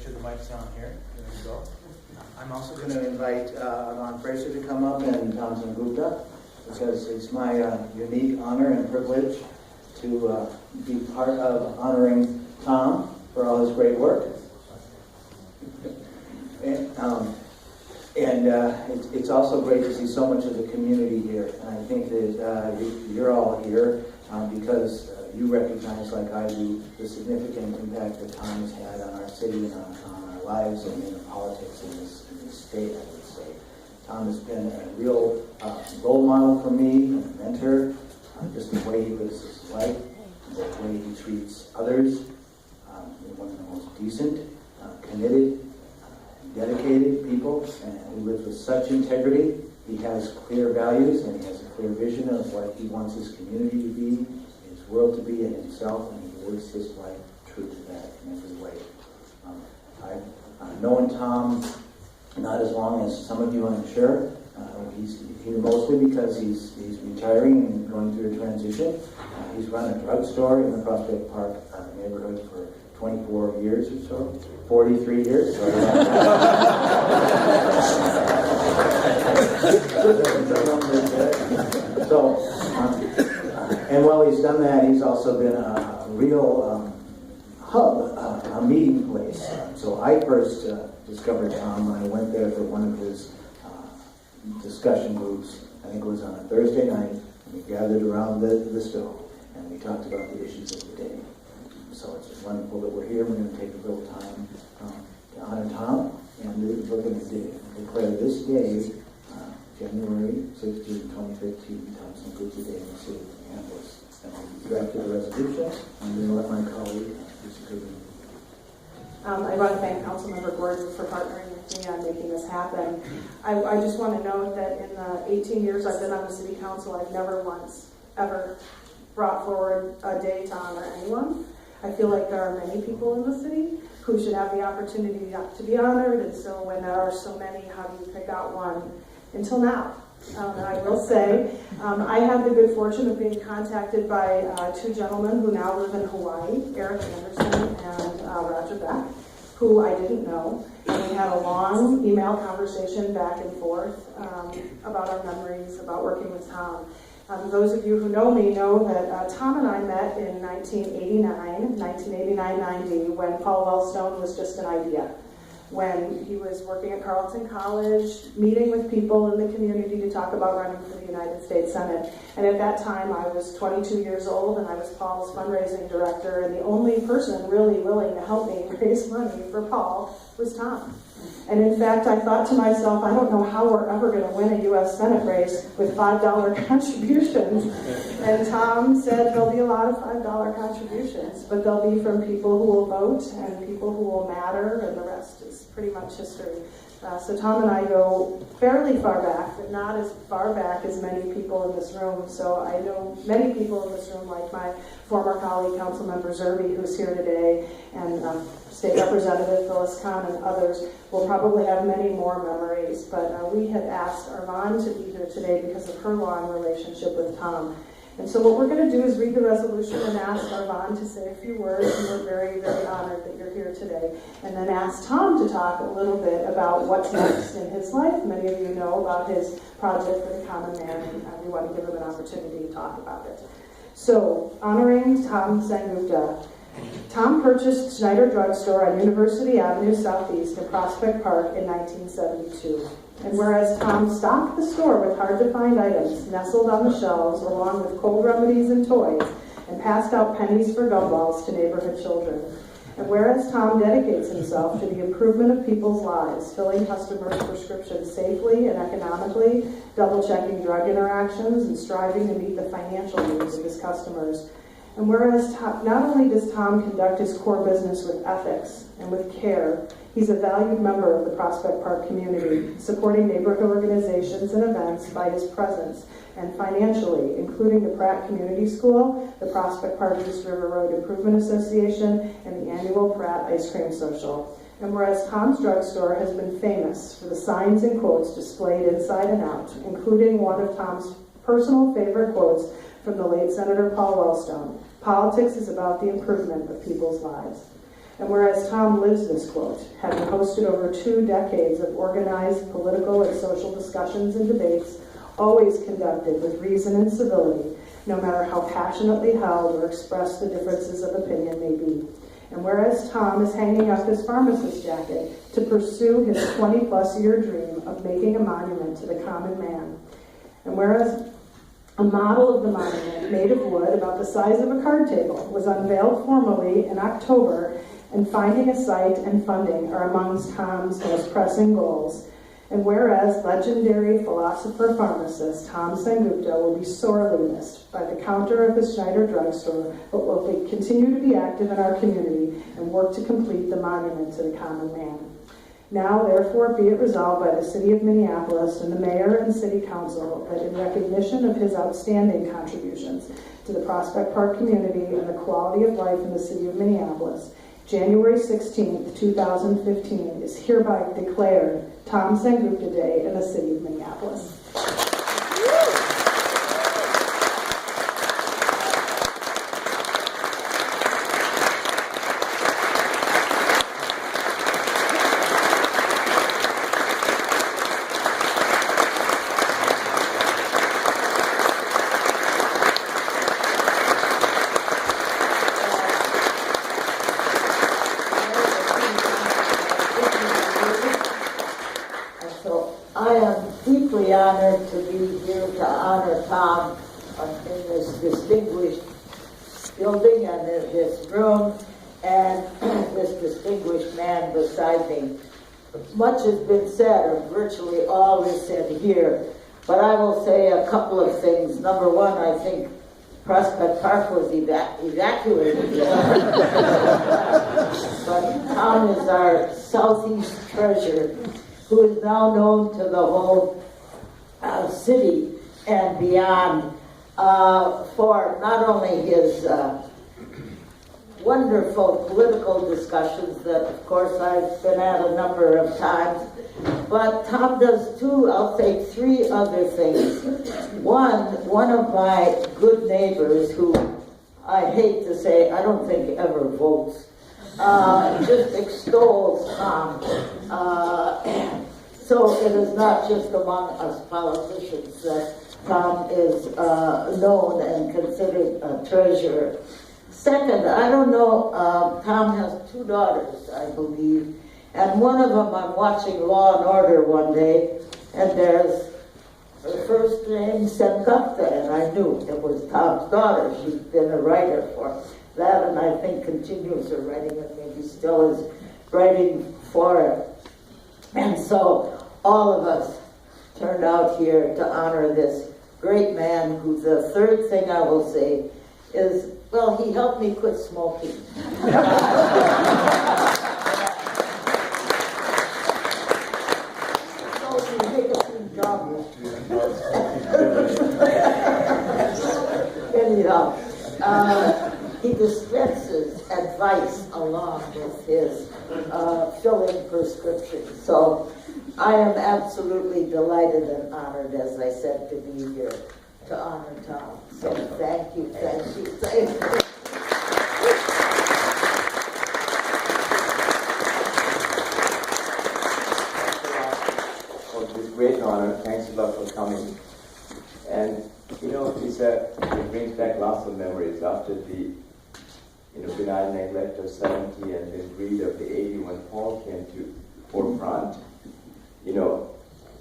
sure the mic's on here. There we go. I'm also going to invite Ron Fraser to come up and Tom Sengupta, because it's my unique honor and privilege to be part of honoring Tom for all his great work. It's also great to see so much of the community here. And I think that you're all here because you recognize, like I do, the significant impact that Tom has had on our city and on our lives and in the politics in this state, I would say. Tom has been a real role model for me, a mentor, just the way he lives his life, the way he treats others, one of the most decent, committed, dedicated people, and he lives with such integrity. He has clear values, and he has a clear vision of what he wants his community to be, his world to be, and himself, and he lives his life true to that in every way. I've known Tom not as long as some of you, I'm sure. He's here mostly because he's retiring and going through a transition. He's run a drugstore in the Prospect Park neighborhood for 24 years or so, 43 years. And while he's done that, he's also been a real hub, a meeting place. So I first discovered Tom when I went there for one of his discussion groups. I think it was on a Thursday night, and we gathered around the stove, and we talked about the issues of the day. So it's wonderful that we're here. We're going to take a little time to honor Tom, and we're going to declare this day, January 16, 2015, Tom Sengupta Day in the city of Minneapolis. And we drafted a resolution. I'm going to let my colleague, Mr. Goodman. I want to thank Councilmember Gordon for partnering with me on making this happen. I just want to note that in the 18 years I've been on the City Council, I've never once ever brought forward a day to honor anyone. I feel like there are many people in the city who should have the opportunity to be honored, and so when there are so many, how do you pick out one? Until now. And I will say, I had the good fortune of being contacted by two gentlemen who now live in Hawaii, Eric Anderson and Roger Beck, who I didn't know. And we had a long email conversation back and forth about our memories, about working with Tom. Those of you who know me know that Tom and I met in 1989-90, when Paul Wellstone was just an idea. When he was working at Carleton College, meeting with people in the community to talk about running for the United States Senate. And at that time, I was 22 years old, and I was Paul's fundraising director, and the only person really willing to help me raise money for Paul was Tom. And in fact, I thought to myself, I don't know how we're ever going to win a U.S. Senate race with $5 contributions. And Tom said there'll be a lot of $5 contributions, but they'll be from people who will vote and people who will matter, and the rest is pretty much history. So Tom and I go fairly far back, but not as far back as many people in this room. So I know many people in this room, like my former colleague, Councilmember Zerbe, who's here today, and State Representative Phyllis Kahn and others will probably have many more memories. But we had asked Arvon to be here today because of her long relationship with Tom. And so what we're going to do is read the resolution and ask Arvon to say a few words, and we're very, very honored that you're here today. And then ask Tom to talk a little bit about what's next in his life. Many of you know about his project for the Common Man, and we want to give him an opportunity to talk about it. So, honoring Tom Sengupta. Tom purchased Schneider Drugstore on University Avenue Southeast in Prospect Park in 1972. And whereas Tom stocked the store with hard-to-find items nestled on the shelves along with cold remedies and toys, and passed out pennies for gumballs to neighborhood children. And whereas Tom dedicates himself to the improvement of people's lives, filling customers' prescriptions safely and economically, double-checking drug interactions, and striving to meet the financial needs of his customers. And whereas not only does Tom conduct his core business with ethics and with care, he's a valued member of the Prospect Park community, supporting neighborhood organizations and events by his presence and financially, including the Pratt Community School, the Prospect Park East River Road Improvement Association, and the annual Pratt Ice Cream Social. And whereas Tom's Drugstore has been famous for the signs and quotes displayed inside and out, including one of Tom's personal favorite quotes from the late Senator Paul Wellstone, "Politics is about the improvement of people's lives." And whereas Tom lives this quote, having hosted over 2 decades of organized political and social discussions and debates, always conducted with reason and civility, no matter how passionately held or expressed the differences of opinion may be. And whereas Tom is hanging up his pharmacist jacket to pursue his 20-plus year dream of making a monument to the common man. And whereas a model of the monument, made of wood about the size of a card table, was unveiled formally in October, and finding a site and funding are amongst Tom's most pressing goals. And whereas legendary philosopher-pharmacist Tom Sengupta will be sorely missed by the counter of the Schneider drugstore, but will continue to be active in our community and work to complete the monument to the common man. Now, therefore, be it resolved by the City of Minneapolis and the Mayor and City Council that in recognition of his outstanding contributions to the Prospect Park community and the quality of life in the City of Minneapolis, January 16th, 2015 is hereby declared Tom Sengupta Day in the City of Minneapolis. I am deeply honored to be here to honor Tom in this distinguished building and in this room and this distinguished man beside me. Much has been said, or virtually all is said here, but I will say a couple of things. Number one, I think Prospect Park was evacuated. But Tom is our southeast treasure, who is now known to the whole city and beyond for not only his wonderful political discussions that, of course, I've been at a number of times, but Tom does two, I'll say 3 other things. One of my good neighbors, who I hate to say, I don't think ever votes, just extols Tom. So it is not just among us politicians that Tom is known and considered a treasure. Second, I don't know, Tom has 2 daughters, I believe, and one of them I'm watching Law and Order one day, and there's her first name Sengupta, and I knew it was Tom's daughter. She's been a writer for that, and I think continues her writing, and maybe still is writing for it. And so all of us turned out here to honor this great man, who the third thing I will say is, well, he helped me quit smoking. So you make a few jobs. Anyhow, he dispenses advice along with his filling prescriptions. So I am absolutely delighted and honored, as I said, to be here to honor Tom. So thank you, thank you, thank you. For this great honor, thanks a lot for coming. And you know, it brings back lots of memories after the benign neglect of 70 and the greed of the 80 when Paul came to forefront.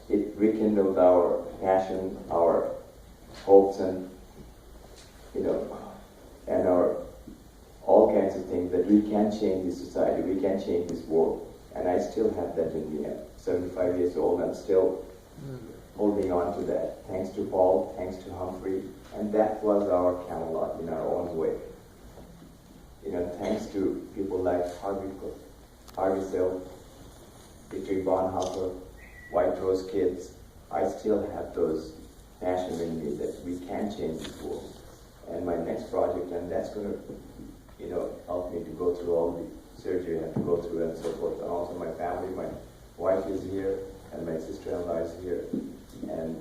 It rekindled our passion, our hopes, and and our all kinds of things that we can change this society, we can change this world. And I still have that in me. I'm 75 years old and still holding on to that. Thanks to Paul, thanks to Humphrey, and that was our Camelot in our own way. Thanks to people like Harvey Silk, Dietrich Bonhoeffer, White Rose Kids, I still have those passion in me that we can change this world. And my next project, and that's going to, help me to go through all the surgery I have to go through and so forth. And also my family, my wife is here, and my sister-in-law is here, and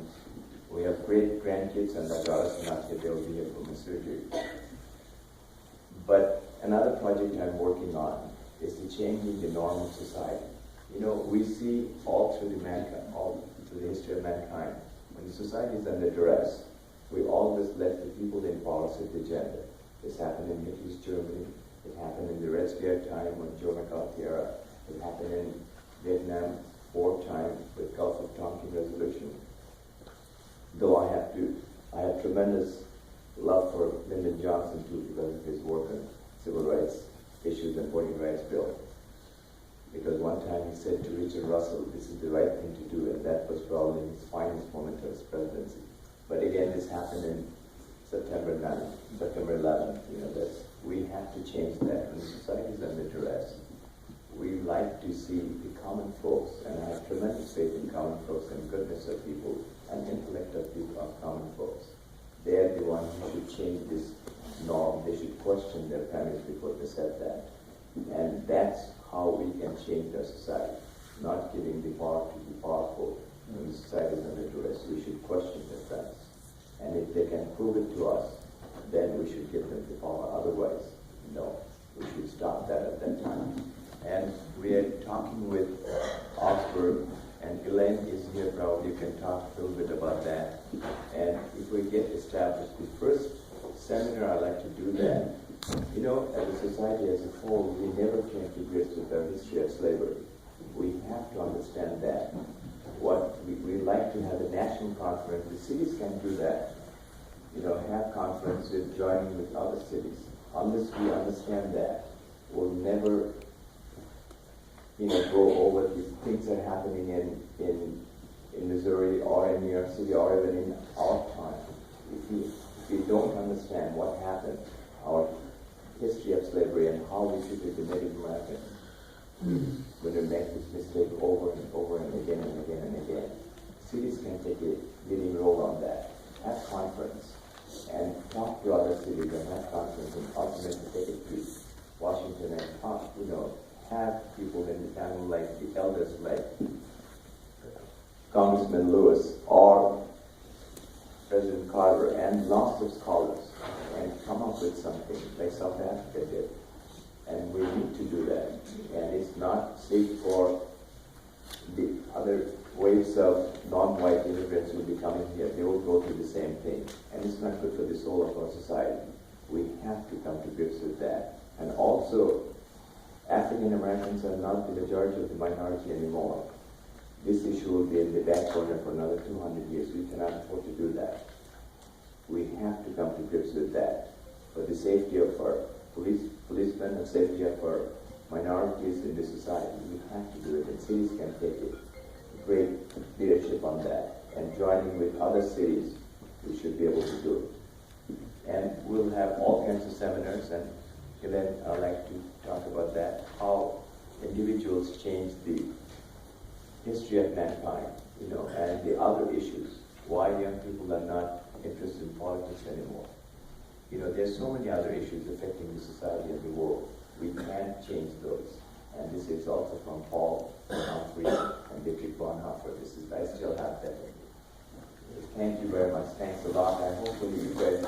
we have great grandkids, and my daughters are not here; they'll be here for my surgery. But another project I'm working on is the changing the norm of society. You know, we see all through the history of mankind, when the society is under duress, we always let the people in power set the agenda. This happened in Hitler's Germany. It happened in the Red Scare time when Joe McCarthy era. It happened in Vietnam War time with Gulf of Tonkin resolution. Though I have tremendous love for Lyndon Johnson too because of his work on civil rights issues and voting rights bill. Because one time he said to Richard Russell, this is the right thing to do, and that was probably his finest moment of his presidency. But again, this happened in September 11th. You know, we have to change that. When society is under duress, we like to see the common folks, and I have tremendous faith in common folks and goodness of people and intellect of people, of common folks. They are the ones who should change this norm. They should question their families before they set that. And that's how we can change our society, not giving the power to the powerful. When the society is under duress, we should question their families. And if they can prove it to us, then we should give them the power. Otherwise, no. We should stop that at that time. And we are talking with Augsburg, and Elaine is here, probably can talk a little bit about that. And if we get established, the first seminar I'd like to do that, you know, as a society as a whole, we never came to grips with our history of slavery. We have to understand that. We like to have a national conference. The cities can do that. You know, have conferences, joining with other cities. Unless we understand that, we'll never, you know, go over these things that are happening in Missouri or in New York City or even in our time. If we don't understand what happened, our history of slavery and how we treated the Native Americans, when we make this mistake over and over and again and again and again. Cities can take a leading role on that. Have conference and talk to other cities and have conference and ultimately take it to Washington and talk, you know, have people in the panel like the elders like Congressman Lewis or President Carter and lots of scholars and come up with something like South Africa did. And we need to do that. And it's not safe for the other waves of non-white immigrants who will be coming here. They will go through the same thing. And it's not good for the soul of our society. We have to come to grips with that. And also, African Americans are not the majority of the minority anymore. This issue will be in the back corner for another 200 years. We cannot afford to do that. We have to come to grips with that. For the safety of our policemen and safety of our minorities in the society, we have to do it, and cities can take it. Great leadership on that. And joining with other cities, we should be able to do it. And we'll have all kinds of seminars, and Elaine, I'd like to talk about that, how individuals change the history of mankind, you know, and the other issues, why young people are not interested in politics anymore. You know, there's so many other issues affecting the society and the world. We can't change those. And this is also from Paul Humphrey and Dietrich Bonhoeffer. I still have that. Thank you very much. Thanks a lot. And hopefully you guys